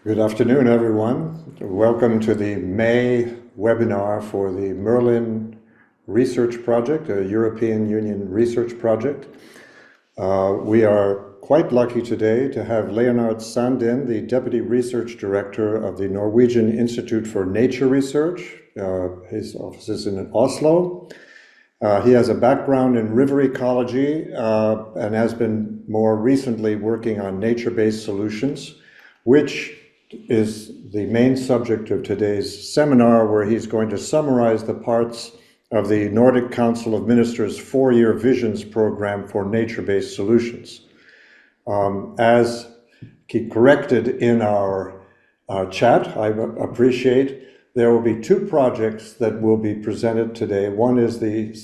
Good afternoon, everyone. Welcome to the May webinar for the MERLIN research project, a European Union research project. We are quite lucky today to have Leonard Sandin, the Deputy Research Director of the Norwegian Institute for Nature Research. His office is in Oslo. He has a background in river ecology and has been more recently working on nature-based solutions, which is the main subject of today's seminar, where he's going to summarize the parts of the Nordic Council of Ministers 4-year visions program for nature-based solutions. As he corrected in our chat, I appreciate, there will be 2 projects that will be presented today. One is the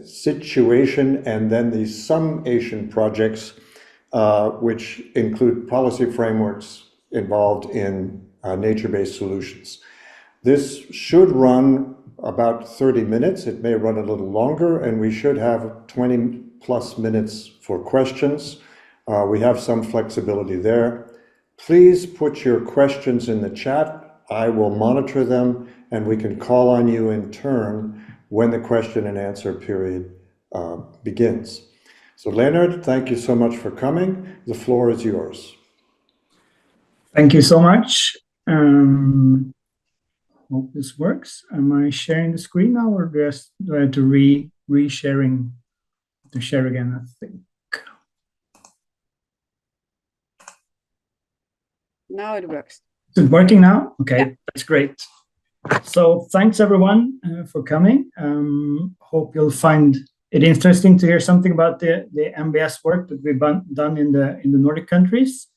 situation and then the summation projects, which include policy frameworks involved in nature-based solutions. This should run about 30 minutes. It may run a little longer, and we should have 20 plus minutes for questions. We have some flexibility there. Please put your questions in the chat. I will monitor them, and we can call on you in turn when the question and answer period begins. So Leonard, thank you so much for coming. The floor is yours. Thank you so much. Hope this works. Am I sharing the screen now, or do I have to re-sharing to share again, I think? Now it works. Is it working now? Okay, yeah. That's great. So thanks everyone for coming. Hope you'll find it interesting to hear something about the NBS work that we've done in the Nordic countries.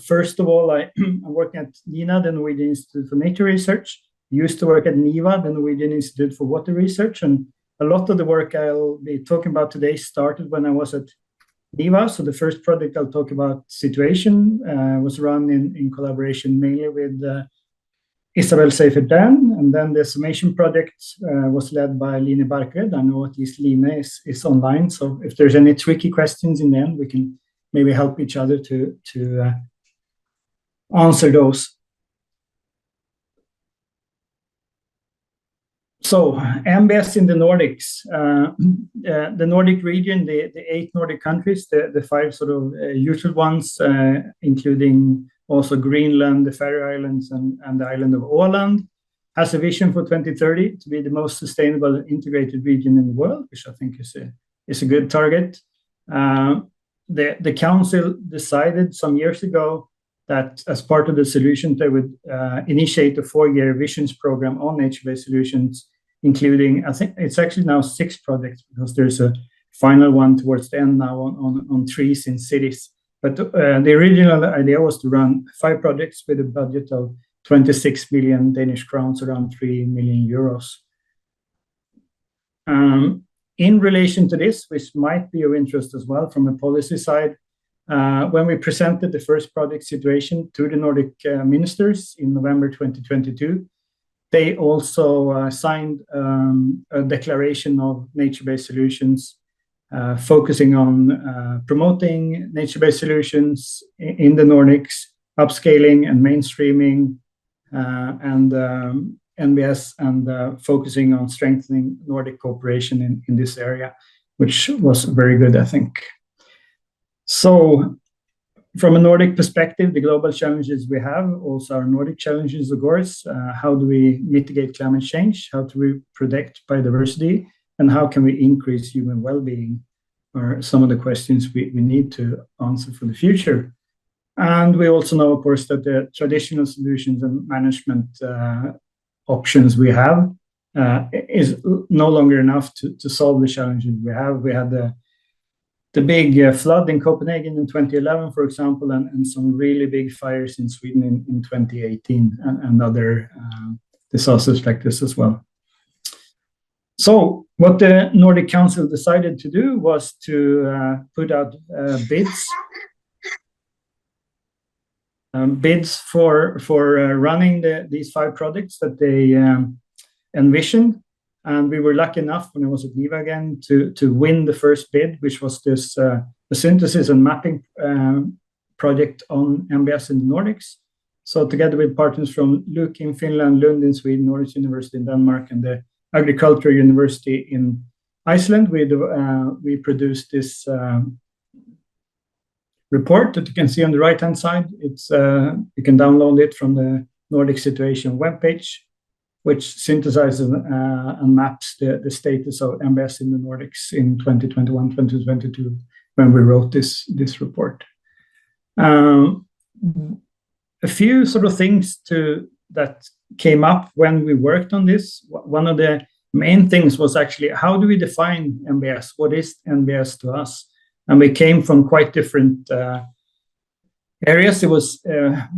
First of all, I'm working at Leonard, the Norwegian Institute for Nature Research. I used to work at NIVA, the Norwegian Institute for Water Research, and a lot of the work I'll be talking about today started when I was at NIVA. So the first project I'll talk about, situation, was run in collaboration mainly with Isabel Seifert-Dan, and then the summation project was led by Line Barkved. I know at least Line is online, so if there's any tricky questions in the end, we can maybe help each other to answer those. So NBS in the Nordics, the Nordic region, the 8 Nordic countries, the 5 sort of usual ones, including also Greenland, the Faroe Islands, and the island of Åland, has a vision for 2030 to be the most sustainable integrated region in the world, which I think is a good target. The council decided some years ago that as part of the solution, they would initiate a 4-year visions program on nature-based solutions, including, I think it's actually now 6 projects, because there's a final one towards the end now on trees in cities. But the original idea was to run 5 projects with a budget of 26 million Danish crowns, around 3 million euros. In relation to this, which might be of interest as well from a policy side, when we presented the first project situation to the Nordic ministers in November 2022, they also signed a declaration of nature-based solutions, focusing on promoting nature-based solutions in the Nordics, upscaling and mainstreaming, and NBS, and focusing on strengthening Nordic cooperation in this area, which was very good, I think. So from a Nordic perspective, the global challenges we have, also our Nordic challenges, of course, how do we mitigate climate change? How do we protect biodiversity? And how can we increase human well-being, are some of the questions we need to answer for the future. And we also know, of course, that the traditional solutions and management options we have is no longer enough to solve the challenges we have. We had the big flood in Copenhagen in 2011, for example, and some really big fires in Sweden in 2018, and other disasters like this as well. So what the Nordic Council decided to do was to put out bids for running these 5 projects that they envisioned. And we were lucky enough, when I was at NIVA again, to win the first bid, which was this the synthesis and mapping project on NBS in the Nordics. So together with partners from Luk in Finland, Lund in Sweden, Nordic University in Denmark, and the Agricultural University in Iceland, we produced this report that you can see on the right-hand side. It's you can download it from the Nordic Situation webpage, which synthesizes and maps the status of NBS in the Nordics in 2021, 2022, when we wrote this report. A few sort of things that came up when we worked on this. One of the main things was actually, how do we define NBS? What is NBS to us? And we came from quite different areas. It was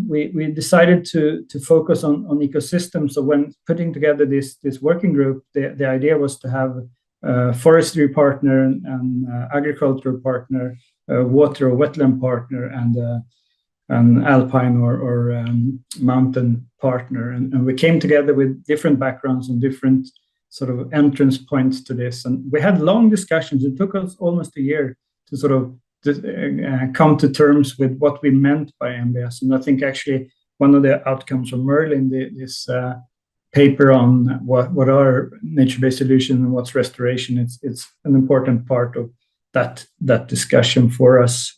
we decided to focus on ecosystems. So when putting together this working group, the idea was to have a forestry partner and agricultural partner, water or wetland partner, and an alpine or mountain partner. And we came together with different backgrounds and different sort of entrance points to this. And we had long discussions. It took us almost a year to sort of come to terms with what we meant by NBS. And I think actually one of the outcomes from MERLIN, this paper on what are nature-based solutions and what's restoration, it's an important part of that discussion for us.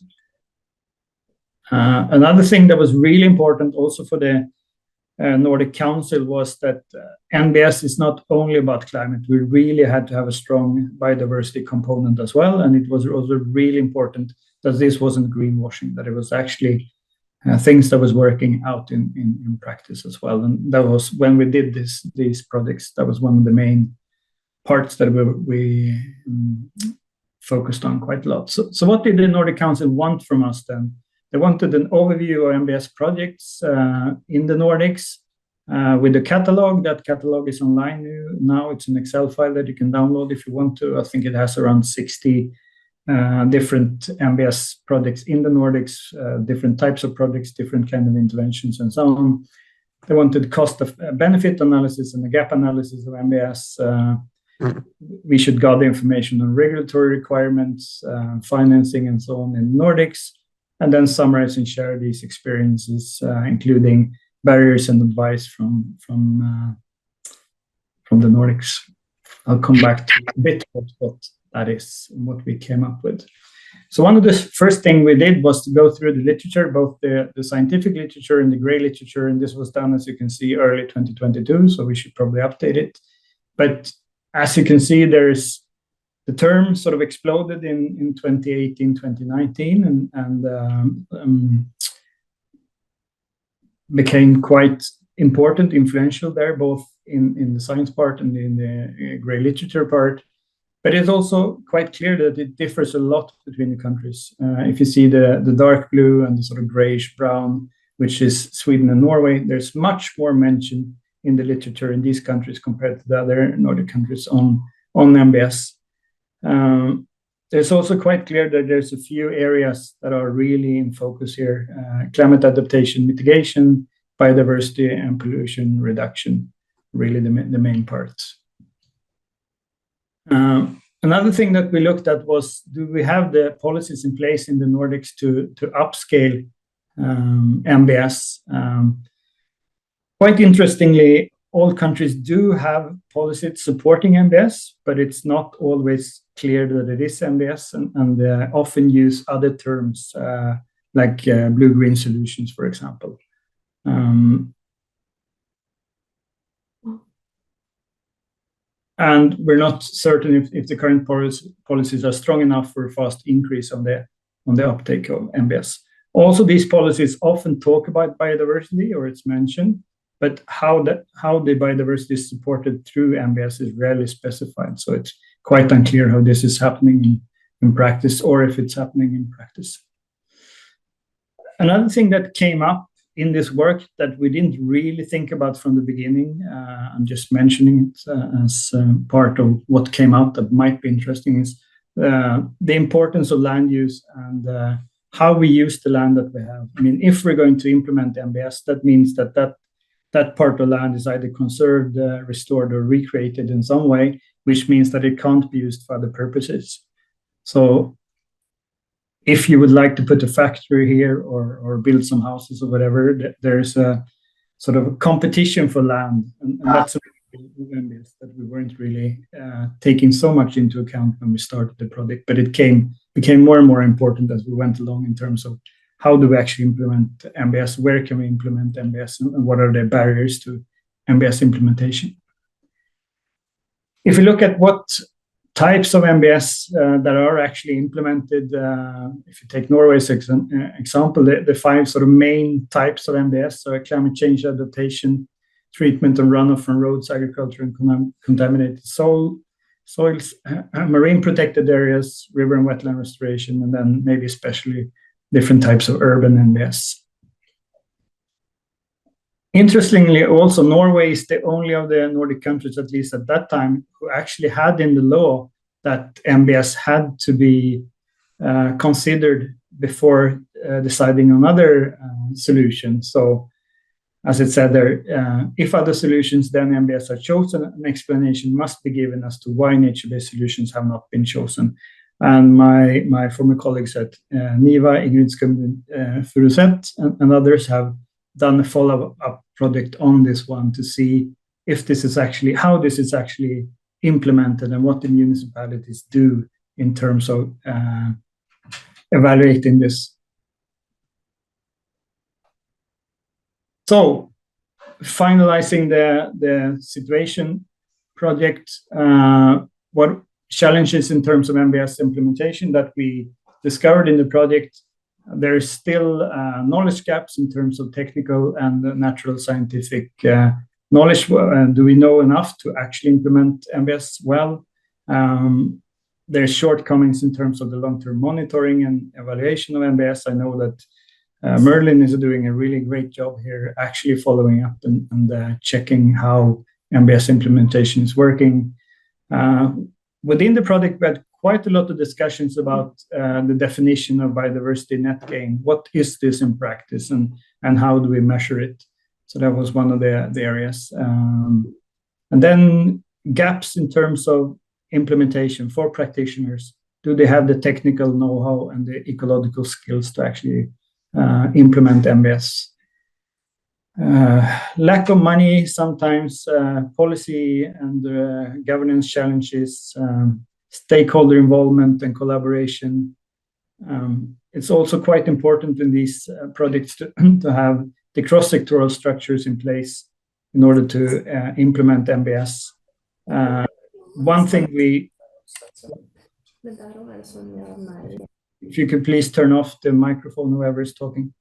Another thing that was really important also for the Nordic Council was that NBS is not only about climate. We really had to have a strong biodiversity component as well. And it was also really important that this wasn't greenwashing, that it was actually things that was working out in practice as well. And that was when we did these projects, that was one of the main parts that we focused on quite a lot. So what did the Nordic Council want from us then? They wanted an overview of NBS projects in the Nordics with a catalog. That catalog is online now. It's an Excel file that you can download if you want to. I think it has around 60 different NBS projects in the Nordics, different types of projects, different kind of interventions, and so on. They wanted cost of benefit analysis and a gap analysis of NBS. We should gather information on regulatory requirements, financing, and so on in the Nordics. And then summarize and share these experiences, including barriers and advice from the Nordics. I'll come back to a bit what that is and what we came up with. So one of the first thing we did was to go through the literature, both the scientific literature and the gray literature, and this was done, as you can see, early 2022, so we should probably update it. But as you can see, there's the term sort of exploded in 2018, 2019, and became quite important, influential there, both in the science part and in the gray literature part. But it's also quite clear that it differs a lot between the countries. If you see the dark blue and the sort of grayish brown, which is Sweden and Norway, there's much more mention in the literature in these countries compared to the other Nordic countries on NBS. It's also quite clear that there's a few areas that are really in focus here: climate adaptation, mitigation, biodiversity, and pollution reduction, really the main parts. Another thing that we looked at was, do we have the policies in place in the Nordics to upscale NBS? Quite interestingly, all countries do have policies supporting NBS, but it's not always clear that it is NBS, and they often use other terms like blue-green solutions, for example. And we're not certain if the current policies are strong enough for a fast increase on the uptake of NBS. Also, these policies often talk about biodiversity, or it's mentioned, but how the biodiversity is supported through NBS is rarely specified. So it's quite unclear how this is happening in practice, or if it's happening in practice. Another thing that came up in this work that we didn't really think about from the beginning, I'm just mentioning it as part of what came out that might be interesting, is the importance of land use and how we use the land that we have. I mean, if we're going to implement NBS, that means that part of land is either conserved, restored, or recreated in some way, which means that it can't be used for other purposes. So if you would like to put a factory here or build some houses or whatever, there's a sort of a competition for land, and that's a NBS that we weren't really taking so much into account when we started the project, but it became more and more important as we went along in terms of how do we actually implement NBS, where can we implement NBS, and what are the barriers to NBS implementation. If you look at what types of NBS that are actually implemented, if you take Norway as an example, the 5 sort of main types of NBS, so climate change adaptation, treatment and runoff from roads, agriculture, and contaminated soils, marine protected areas, river and wetland restoration, and then maybe especially different types of urban NBS. Interestingly, also, Norway is the only of the Nordic countries, at least at that time, who actually had in the law that NBS had to be considered before deciding on other solutions. So, as it said there, if other solutions than NBS are chosen, an explanation must be given as to why nature-based solutions have not been chosen. And my former colleagues at NIVA, Ingrid Furuset, and others have done a follow-up project on this one to see if this is actually, how this is actually implemented and what the municipalities do in terms of evaluating this. So, finalizing the situation project, what challenges in terms of NBS implementation that we discovered in the project? There is still knowledge gaps in terms of technical and natural scientific knowledge. Do we know enough to actually implement NBS well? There's shortcomings in terms of the long-term monitoring and evaluation of NBS. I know that MERLIN is doing a really great job here, actually following up and checking how NBS implementation is working. Within the project, we had quite a lot of discussions about the definition of biodiversity net gain. What is this in practice, and how do we measure it? So that was one of the areas. And then gaps in terms of implementation for practitioners. Do they have the technical know-how and the ecological skills to actually implement NBS? Lack of money, sometimes policy and governance challenges, stakeholder involvement and collaboration. It's also quite important in these projects to have the cross-sectoral structures in place in order to implement NBS. One thing if you could please turn off the microphone, whoever is talking.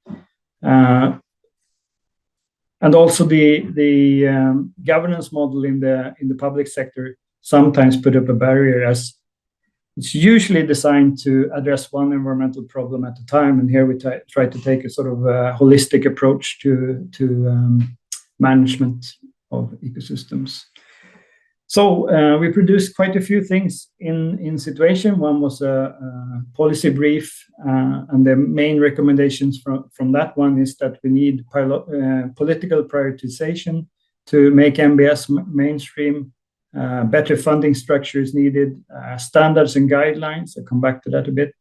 And also the governance model in the public sector sometimes put up a barrier, as it's usually designed to address one environmental problem at a time. And here we try to take a sort of holistic approach to management of ecosystems. So we produced quite a few things in situation. One was a policy brief, and the main recommendations from that one is that we need political prioritization to make NBS mainstream. Better funding structures needed, standards and guidelines. I'll come back to that a bit.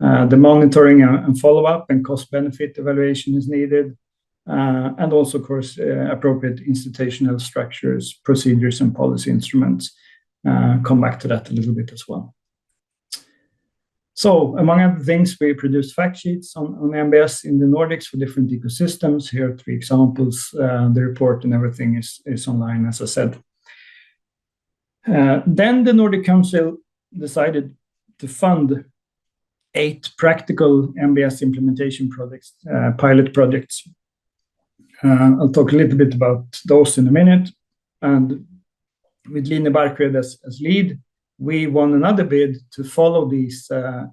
The monitoring and follow-up and cost-benefit evaluation is needed. And also, of course, appropriate institutional structures, procedures, and policy instruments. Come back to that a little bit as well. So, among other things, we produced fact sheets on NBS in the Nordics for different ecosystems. Here are 3 examples. The report and everything is online, as I said. Then the Nordic Council decided to fund 8 practical NBS implementation projects, pilot projects. I'll talk a little bit about those in a minute. And with Line Barkred as lead, we won another bid to follow these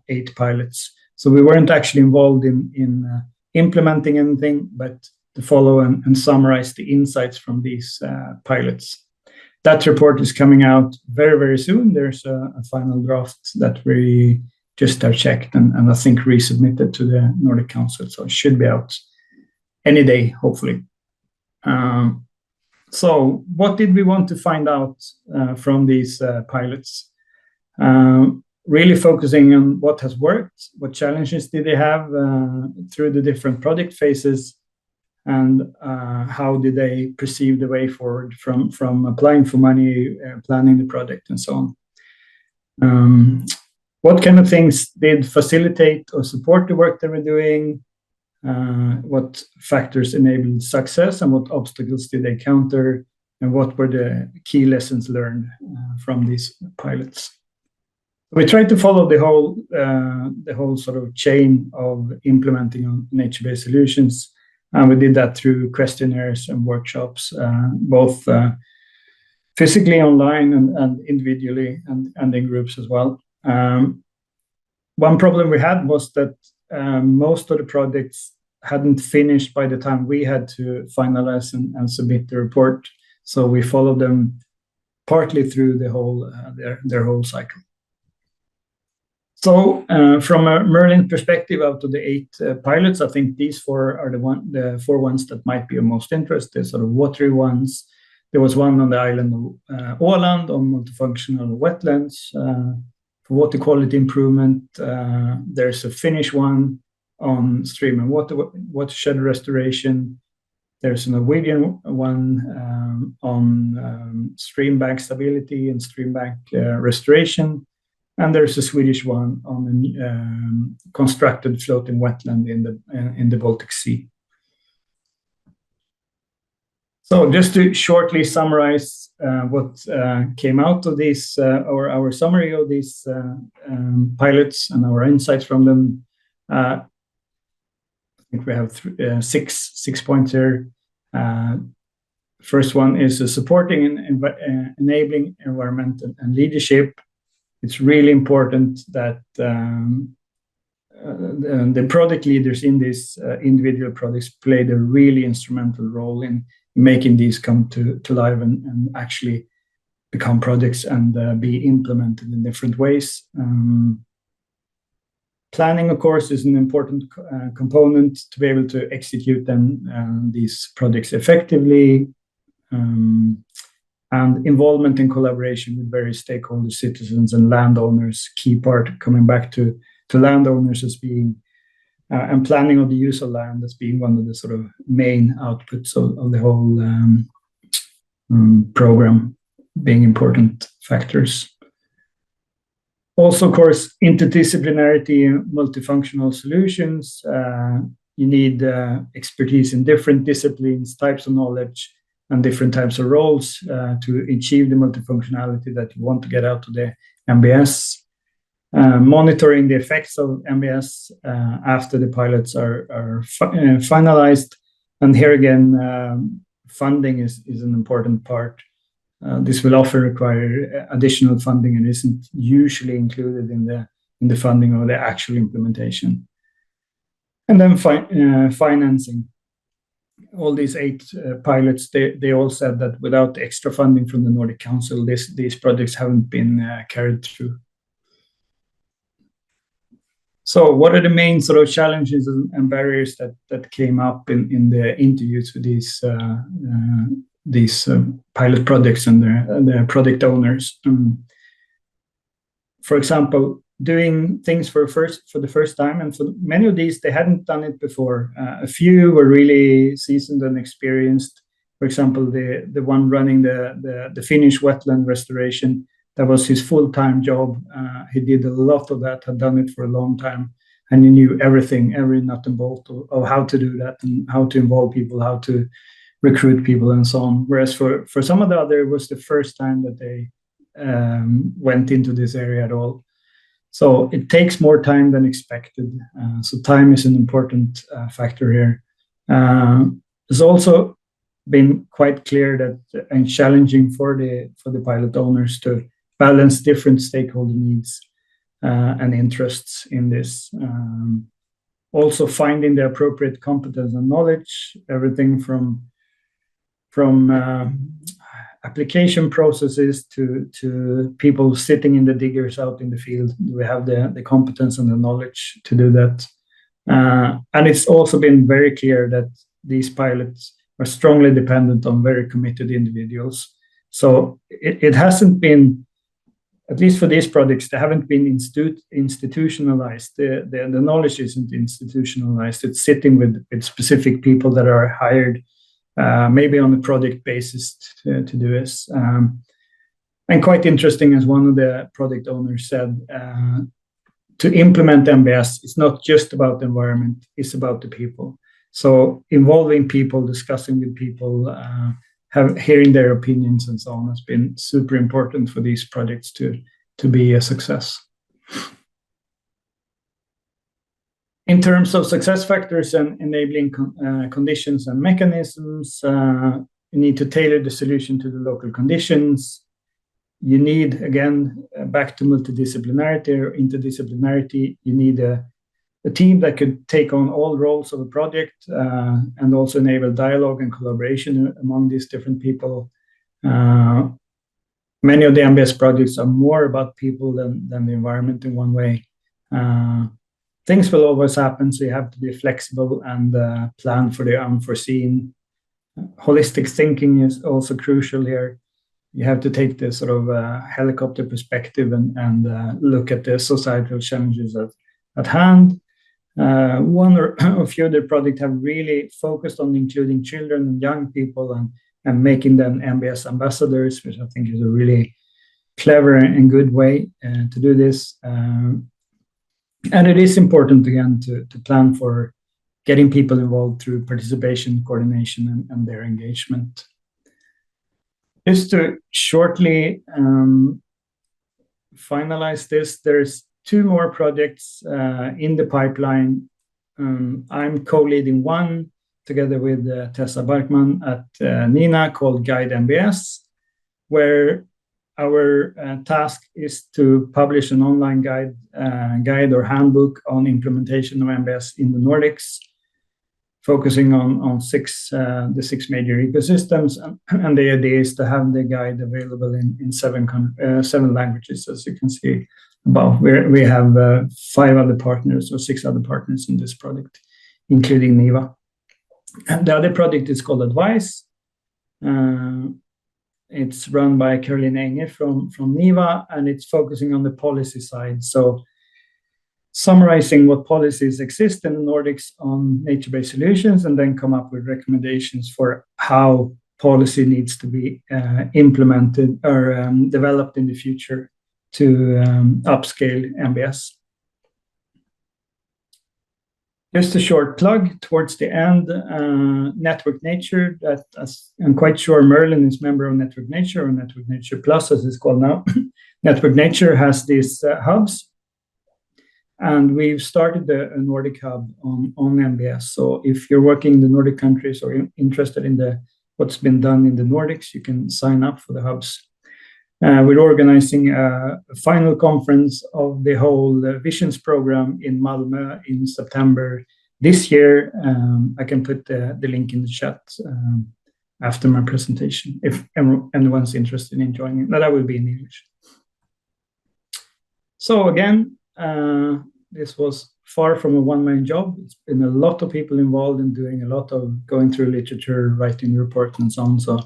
8 pilots. So we weren't actually involved in implementing anything, but to follow and summarize the insights from these pilots. That report is coming out very, very soon. There's a final draft that we just have checked and I think resubmitted to the Nordic Council. So it should be out any day, hopefully. So what did we want to find out from these pilots? really focusing on what has worked, what challenges did they have through the different project phases, and how did they perceive the way forward from applying for money, planning the project, and so on. What kind of things did facilitate or support the work they were doing? What factors enabled success, and what obstacles did they counter? And what were the key lessons learned from these pilots? We tried to follow the whole sort of chain of implementing nature-based solutions, and we did that through questionnaires and workshops, both physically online and individually, and in groups as well. One problem we had was that most of the projects hadn't finished by the time we had to finalize and submit the report. So we followed them partly through the whole their whole cycle. So from a MERLIN perspective, out of the 8 pilots, I think these 4 are the 4 ones that might be of most interest. They're sort of watery ones. There was one on the island of Åland on multifunctional wetlands for water quality improvement. There's a Finnish one on stream and watershed restoration. There's a Norwegian one on stream bank stability and stream bank restoration. And there's a Swedish one on a constructed floating wetland in the Baltic Sea. So just to shortly summarize what came out of this, or our summary of these pilots and our insights from them, I think we have 6 points here. First one is supporting and enabling environment and leadership. It's really important that the product leaders in these individual projects played a really instrumental role in making these come to life and actually become projects and be implemented in different ways. Planning, of course, is an important component to be able to execute these projects effectively. And involvement and collaboration with various stakeholders, citizens, and landowners, key part, coming back to landowners as being, and planning of the use of land as being one of the sort of main outputs of the whole program, being important factors. Also, of course, interdisciplinarity and multifunctional solutions. You need expertise in different disciplines, types of knowledge, and different types of roles to achieve the multifunctionality that you want to get out of the NBS. Monitoring the effects of NBS after the pilots are finalized. And here again, funding is an important part. This will often require additional funding and isn't usually included in the funding of the actual implementation. And then financing. All these 8 pilots, they all said that without extra funding from the Nordic Council, these projects haven't been carried through. So what are the main sort of challenges and barriers that came up in the interviews with these pilot projects and their project owners? For example, doing things for the first time, and for many of these, they hadn't done it before. A few were really seasoned and experienced. For example, the one running the Finnish wetland restoration, that was his full-time job. He did a lot of that, had done it for a long time, and he knew everything, every nut and bolt of how to do that and how to involve people, how to recruit people, and so on. Whereas for some of the other, it was the first time that they went into this area at all. So it takes more time than expected. So time is an important factor here. It's also been quite clear that and challenging for the pilot owners to balance different stakeholder needs and interests in this. Also finding the appropriate competence and knowledge, everything from application processes to people sitting in the diggers out in the field. We have the competence and the knowledge to do that. And it's also been very clear that these pilots are strongly dependent on very committed individuals. So it hasn't been at least for these projects, they haven't been institutionalized. The knowledge isn't institutionalized. It's sitting with specific people that are hired, maybe on a project basis to do this. And quite interesting, as one of the project owners said, to implement NBS, it's not just about the environment, it's about the people. So involving people, discussing with people, hearing their opinions and so on has been super important for these projects to be a success. In terms of success factors and enabling conditions and mechanisms, you need to tailor the solution to the local conditions. You need, again, back to multidisciplinarity or interdisciplinarity, you need a team that could take on all roles of a project and also enable dialogue and collaboration among these different people. Many of the NBS projects are more about people than the environment in one way. Things will always happen, so you have to be flexible and plan for the unforeseen. Holistic thinking is also crucial here. You have to take the sort of helicopter perspective and look at the societal challenges at hand. One or a few other projects have really focused on including children and young people and making them NBS ambassadors, which I think is a really clever and good way to do this. And it is important, again, to plan for getting people involved through participation, coordination, and their engagement. Just to shortly finalize this, there's 2 more projects in the pipeline. I'm co-leading one together with Tessa Barkman at NINA called Guide NBS, where our task is to publish an online guide or handbook on implementation of NBS in the Nordics, focusing on the 6 major ecosystems. And the idea is to have the guide available in 7 languages, as you can see above. We have 5 other partners or 6 other partners in this project, including NIVA. And the other project is called Advice. It's run by Caroline Enge from NIVA, and it's focusing on the policy side. So summarizing what policies exist in the Nordics on nature-based solutions, and then come up with recommendations for how policy needs to be implemented or developed in the future to upscale NBS. Just a short plug towards the end, Network Nature, I'm quite sure MERLIN is a member of Network Nature, or Network Nature Plus as it's called now. Network Nature has these hubs, and we've started a Nordic hub on NBS. So if you're working in the Nordic countries or interested in what's been done in the Nordics, you can sign up for the hubs. We're organizing a final conference of the whole Visions program in Malmö in September this year. I can put the link in the chat after my presentation if anyone's interested in joining. That will be in English. So again, this was far from a one-man job. It's been a lot of people involved in doing a lot of going through literature, writing reports, and so on. So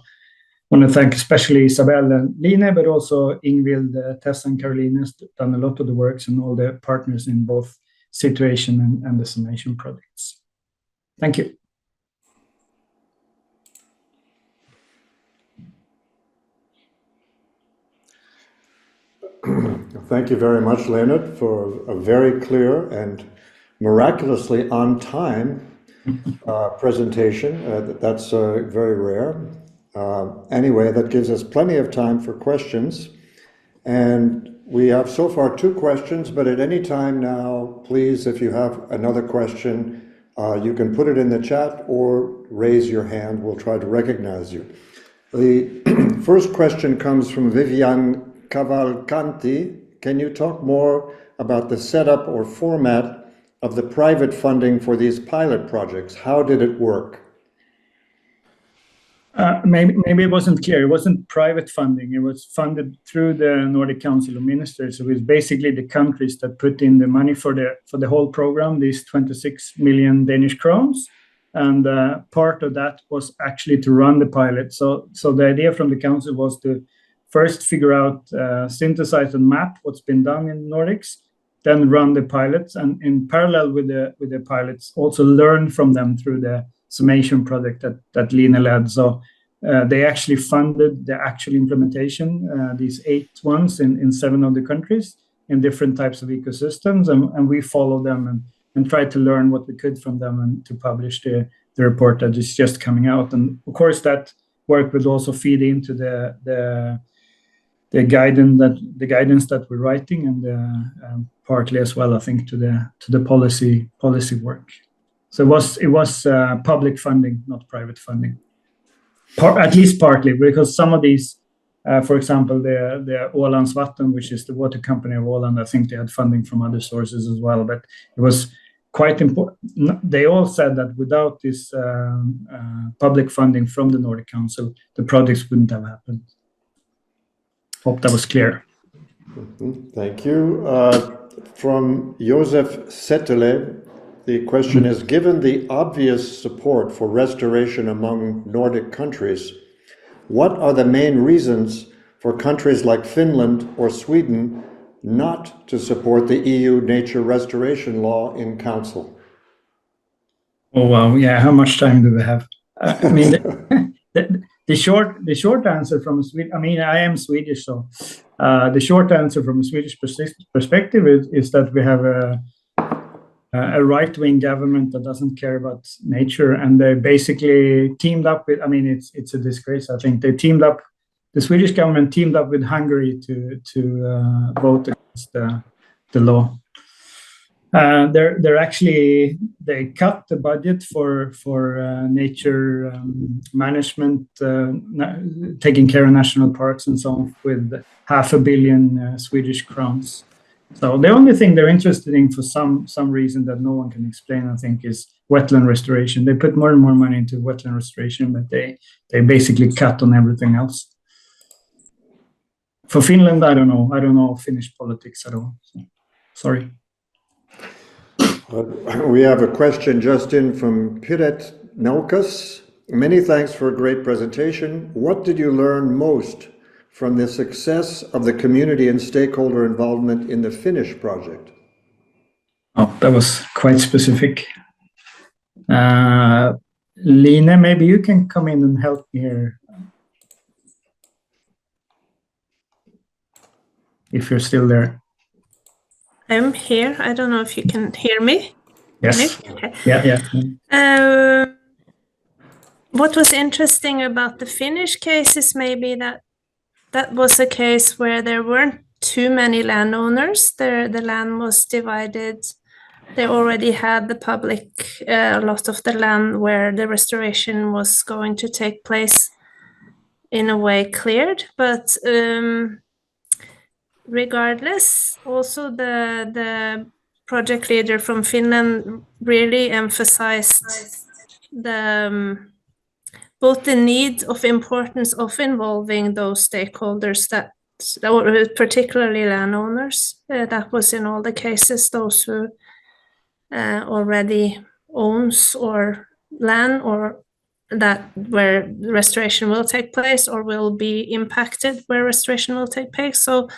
I want to thank especially Isabel and Line, but also Ingvild, Tessa, and Caroline has done a lot of the works, and all the partners in both Situation and the Summation projects. Thank you. Thank you very much, Leonard, for a very clear and miraculously on time presentation. That's very rare. Anyway, that gives us plenty of time for questions. And we have so far 2 questions, but at any time now, please, if you have another question, you can put it in the chat or raise your hand. We'll try to recognize you. The first question comes from Vivian Cavalcanti. Can you talk more about the setup or format of the private funding for these pilot projects? How did it work? Maybe it wasn't clear. It wasn't private funding. It was funded through the Nordic Council of Ministers. It was basically the countries that put in the money for the whole program, these 26 million Danish crowns. And part of that was actually to run the pilot. So the idea from the council was to first figure out, synthesize and map what's been done in Nordics, then run the pilots, and in parallel with the pilots, also learn from them through the summation project that Line led. So they actually funded the actual implementation, these 8 ones in 7 of the countries in different types of ecosystems, and we follow them and try to learn what we could from them and to publish the report that is just coming out. And of course, that work would also feed into the guidance that we're writing, and partly as well, I think, to the policy work. So it was public funding, not private funding, at least partly, because some of these, for example, the Ålands Vatten, which is the water company of Åland, I think they had funding from other sources as well, but it was quite important. They all said that without this public funding from the Nordic Council, the projects wouldn't have happened. Hope that was clear. Thank you. From Josef Settele, the question is, given the obvious support for restoration among Nordic countries, what are the main reasons for countries like Finland or Sweden not to support the EU nature restoration law in Council? Oh, wow. Yeah, how much time do we have? I mean, the short answer from Sweden, I mean, I am Swedish, so the short answer from a Swedish perspective is that we have a right-wing government that doesn't care about nature, and they basically teamed up with, I mean, it's a disgrace. I think the Swedish government teamed up with Hungary to vote against the law. They cut the budget for nature management, taking care of national parks and so on, with 500 million Swedish crowns. So the only thing they're interested in, for some reason that no one can explain, I think, is wetland restoration. They put more and more money into wetland restoration, but they basically cut on everything else. For Finland, I don't know Finnish politics at all. So, sorry. We have a question just in from Piret Naukas. Many thanks for a great presentation. What did you learn most from the success of the community and stakeholder involvement in the Finnish project? Oh, that was quite specific. Line, maybe you can come in and help me here, if you're still there. I'm here. I don't know if you can hear me. Yes. Okay. Yeah. What was interesting about the Finnish case is maybe that was a case where there weren't too many landowners. The land was divided. They already had the public, a lot of the land where the restoration was going to take place, in a way cleared. But regardless, also the project leader from Finland really emphasized both the need of importance of involving those stakeholders that were particularly landowners. That was in all the cases, those who already owns or land, or that where restoration will take place or will be impacted where restoration will take place. So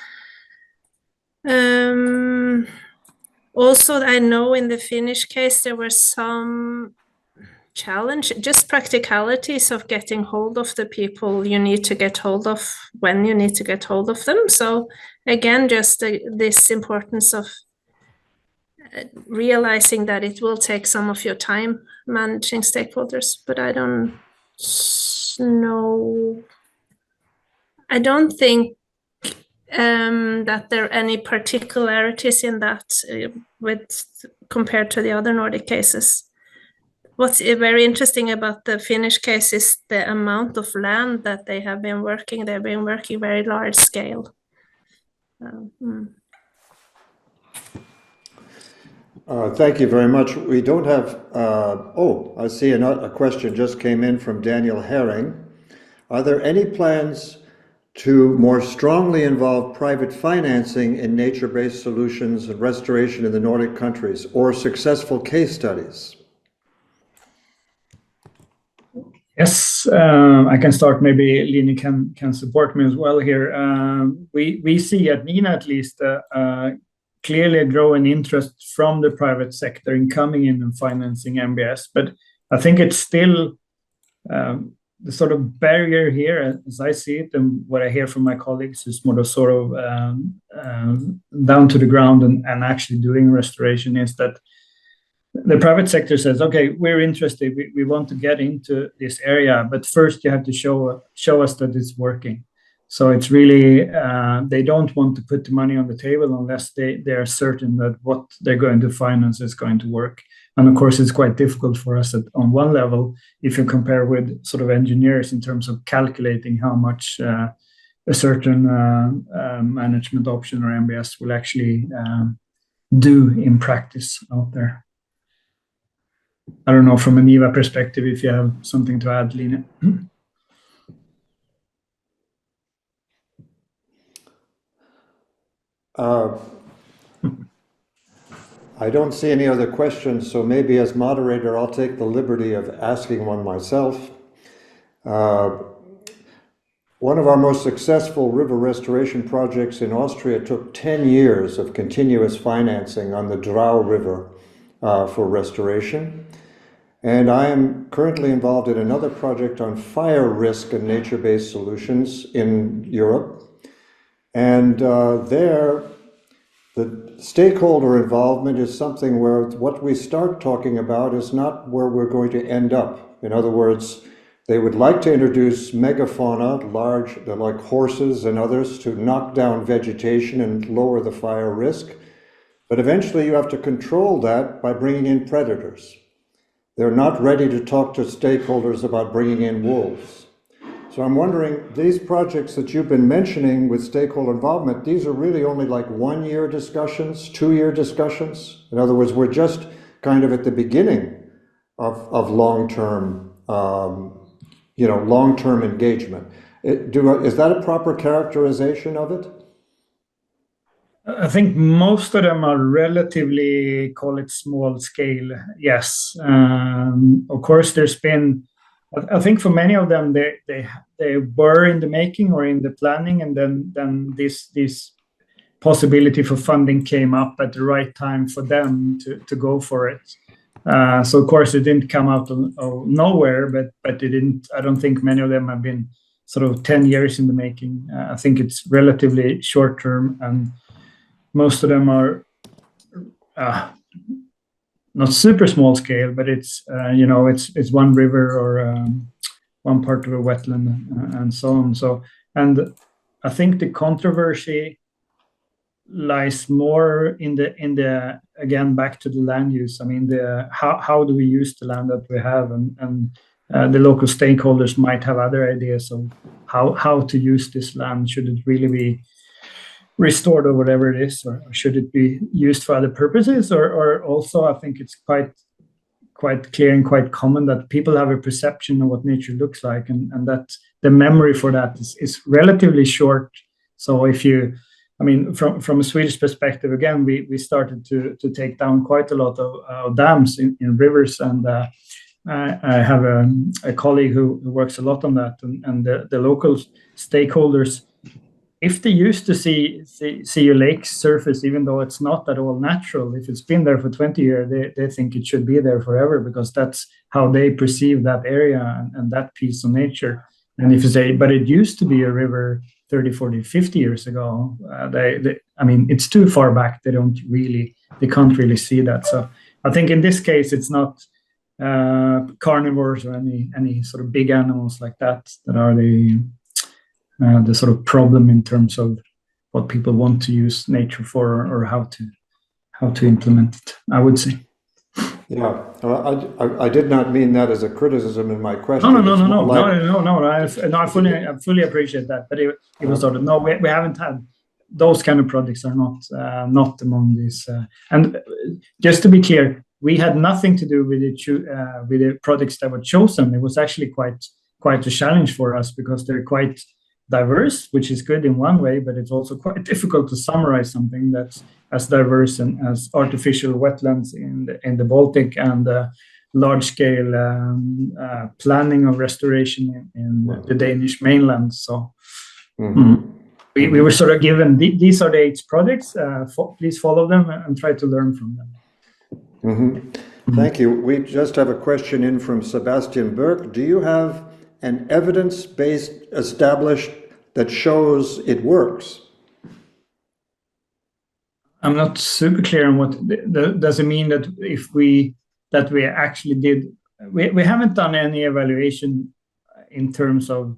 also, I know in the Finnish case there were some challenge, just practicalities of getting hold of the people you need to get hold of when you need to get hold of them. So again, just this importance of realizing that it will take some of your time managing stakeholders, but I don't know. I don't think that there are any particularities in that compared to the other Nordic cases. What's very interesting about the Finnish case is the amount of land that they have been working. They've been working very large scale. Thank you very much. We don't have, I see a question just came in from Daniel Herring. Are there any plans to more strongly involve private financing in nature-based solutions and restoration in the Nordic countries, or successful case studies? Yes, I can start. Maybe Lini can support me as well here. We see at NINA at least clearly a growing interest from the private sector in coming in and financing NBS, but I think it's still the sort of barrier here, as I see it, and what I hear from my colleagues is more sort of down to the ground and actually doing restoration, is that the private sector says, okay, we're interested, we want to get into this area, but first you have to show us that it's working. So it's really, they don't want to put the money on the table unless they are certain that what they're going to finance is going to work. And of course, it's quite difficult for us on one level, if you compare with sort of engineers in terms of calculating how much a certain management option or NBS will actually do in practice out there. I don't know, from a NIVA perspective, if you have something to add, Line. I don't see any other questions, so maybe as moderator, I'll take the liberty of asking one myself. One of our most successful river restoration projects in Austria took 10 years of continuous financing on the Drau River for restoration. And I am currently involved in another project on fire risk and nature-based solutions in Europe. And there, the stakeholder involvement is something where what we start talking about is not where we're going to end up. In other words, they would like to introduce megafauna, large, like horses and others, to knock down vegetation and lower the fire risk. But eventually you have to control that by bringing in predators. They're not ready to talk to stakeholders about bringing in wolves. So I'm wondering, these projects that you've been mentioning with stakeholder involvement, these are really only like 1-year discussions, 2-year discussions? In other words, we're just kind of at the beginning of long-term, long-term engagement. Is that a proper characterization of it? I think most of them are relatively, call it small scale, yes. Of course, there's been, I think for many of them, they were in the making or in the planning, and then this possibility for funding came up at the right time for them to go for it. So of course it didn't come out of nowhere, but it didn't. I don't think many of them have been sort of 10 years in the making. I think it's relatively short term, and most of them are not super small scale, but it's it's one river or one part of a wetland and so on. So, and I think the controversy lies more in the again, back to the land use. I mean, how do we use the land that we have, and the local stakeholders might have other ideas of how to use this land. Should it really be restored or whatever it is, or should it be used for other purposes? Or also, I think it's quite clear and quite common that people have a perception of what nature looks like, and that the memory for that is relatively short. So if you, I mean, from a Swedish perspective, again, we started to take down quite a lot of dams in rivers, and I have a colleague who works a lot on that, and the local stakeholders, if they used to see a lake surface, even though it's not at all natural, if it's been there for 20 years, they think it should be there forever, because that's how they perceive that area and that piece of nature. And if you say, but it used to be a river 30, 40, 50 years ago, I mean, it's too far back. They can't really see that. So I think in this case, it's not carnivores or any sort of big animals like that are the sort of problem in terms of what people want to use nature for, or how to implement it, I would say. Yeah, I did not mean that as a criticism in my question. No. I fully appreciate that, but it was sort of, no, we haven't had those kind of projects, are not among these. And just to be clear, we had nothing to do with the projects that were chosen. It was actually quite a challenge for us, because they're quite diverse, which is good in one way, but it's also quite difficult to summarize something that's as diverse and as artificial wetlands in the Baltic and large-scale planning of restoration in the Danish mainland. So we were sort of given, these are the 8 projects, please follow them and try to learn from them. Thank you. We just have a question in from Sebastian Burke. Do you have an evidence-based established that shows it works? I'm not super clear on what does it mean that if we actually did. We haven't done any evaluation in terms of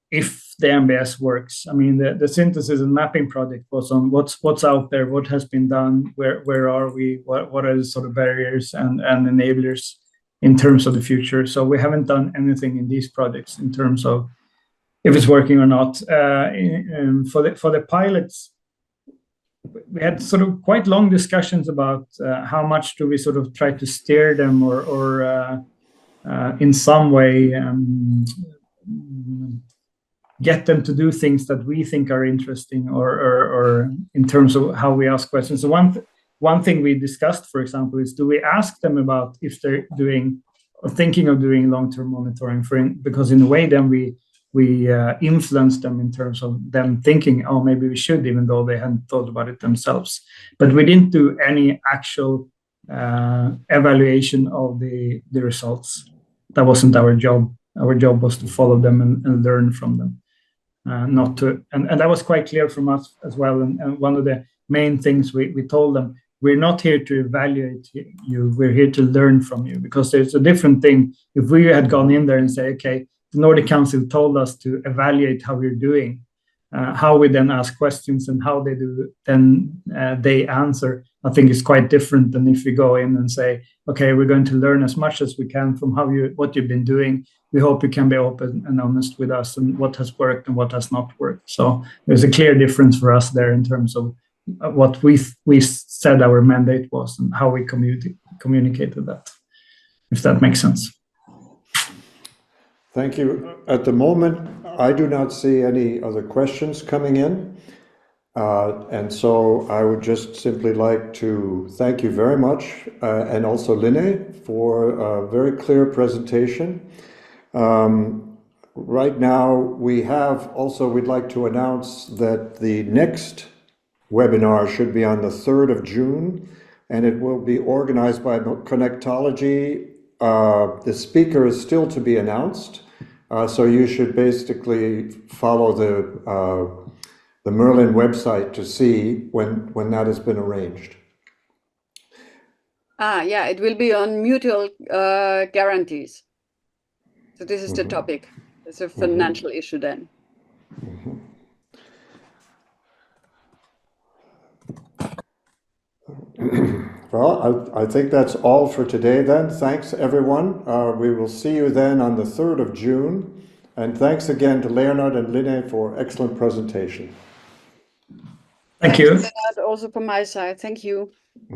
if the NBS works. I mean, the synthesis and mapping project was on what's out there, what has been done, where are we, what are the sort of barriers and enablers in terms of the future. So we haven't done anything in these projects in terms of if it's working or not. For the pilots, we had sort of quite long discussions about how much do we sort of try to steer them or in some way get them to do things that we think are interesting or in terms of how we ask questions. So one thing we discussed, for example, is do we ask them about if they're doing or thinking of doing long-term monitoring, because in a way then we influence them in terms of them thinking, oh, maybe we should, even though they hadn't thought about it themselves. But we didn't do any actual evaluation of the results. That wasn't our job. Our job was to follow them and learn from them, not to. And that was quite clear from us as well. And one of the main things we told them, we're not here to evaluate you. We're here to learn from you, because there's a different thing. If we had gone in there and say, okay, the Nordic Council told us to evaluate how we're doing, how we then ask questions and how they do, then they answer, I think is quite different than if we go in and say, okay, we're going to learn as much as we can from what you've been doing. We hope you can be open and honest with us and what has worked and what has not worked. So there's a clear difference for us there in terms of what we said our mandate was and how we communicated that, if that makes sense. Thank you. At the moment, I do not see any other questions coming in. And so I would just simply like to thank you very much, and also Line, for a very clear presentation. Right now, we'd like to announce that the next webinar should be on the 3rd of June, and it will be organized by Connectology. The speaker is still to be announced. So you should basically follow the MERLIN website to see when that has been arranged. Yeah, it will be on mutual guarantees. So this is the topic. It's a financial issue then. Well, I think that's all for today then. Thanks, everyone. We will see you then on the 3rd of June. And thanks again to Leonard and Line for excellent presentation. Thank you. Leonard, also from my side, thank you.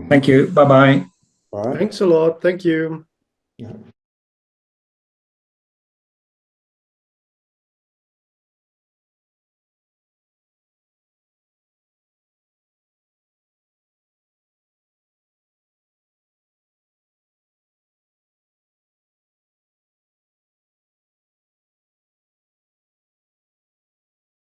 Thank you. Bye-bye. Bye. Thanks a lot. Thank you. Yeah.